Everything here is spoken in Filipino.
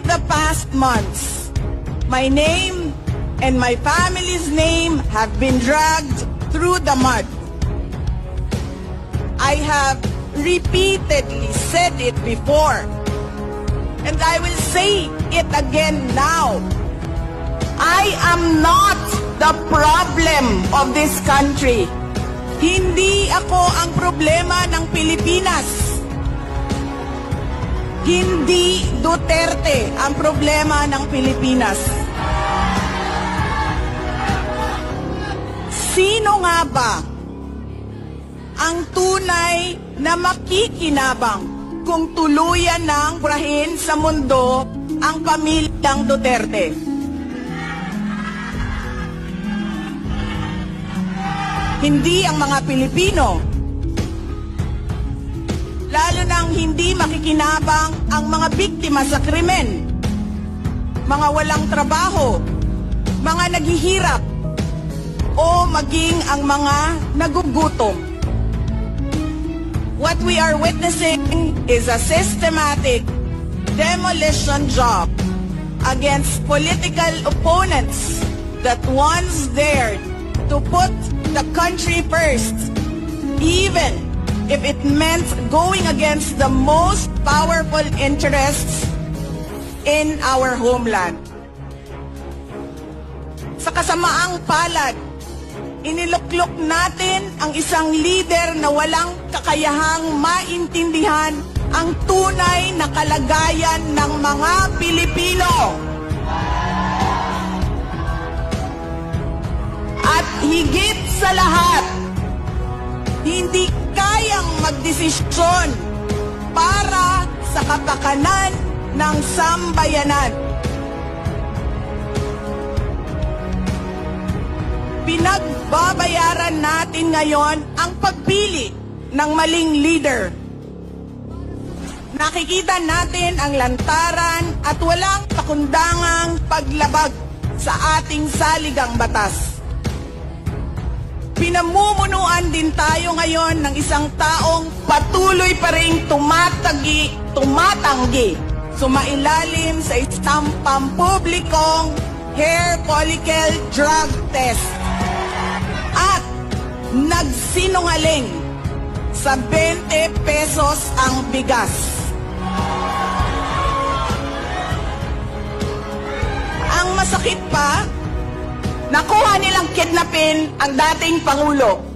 the past months, my name and my family's name have been dragged through the mud. I have repeatedly said it before, and I will say it again now. I am not the problem of this country. Hindi ako ang problema ng Pilipinas. Hindi Duterte ang problema ng Pilipinas. Sino nga ba ang tunay na makikinabang kung tuluyan ng burahin sa mundo ang pamilyang Duterte? Hindi ang mga Pilipino. Lalo nang hindi makikinabang ang mga biktima sa krimen, mga walang trabaho, mga naghihirap, o maging ang mga nagugutom. What we are witnessing is a systematic demolition job against political opponents that once dared to put the country first, even if it meant going against the most powerful interests in our homeland. Sa kasamaang palad, iniluklok natin ang isang leader na walang kakayahang maintindihan ang tunay na kalagayan ng mga Pilipino. At higit sa lahat, hindi kayang magdesisyon para sa kapakanan ng sambayanan. Pinagbabayaran natin ngayon ang pagpili ng maling leader. Nakikita natin ang lantaran at walang pakundangang paglabag sa ating saligang batas. Pinamumunuan din tayo ngayon ng isang taong patuloy pa rin tumatanggi, sumailalim sa isang pampublikong hair follicle drug test at nagsinungaling sa 20 pesos ang bigas. Ang masakit pa, nakuha nilang kidnapin ang dating Pangulo.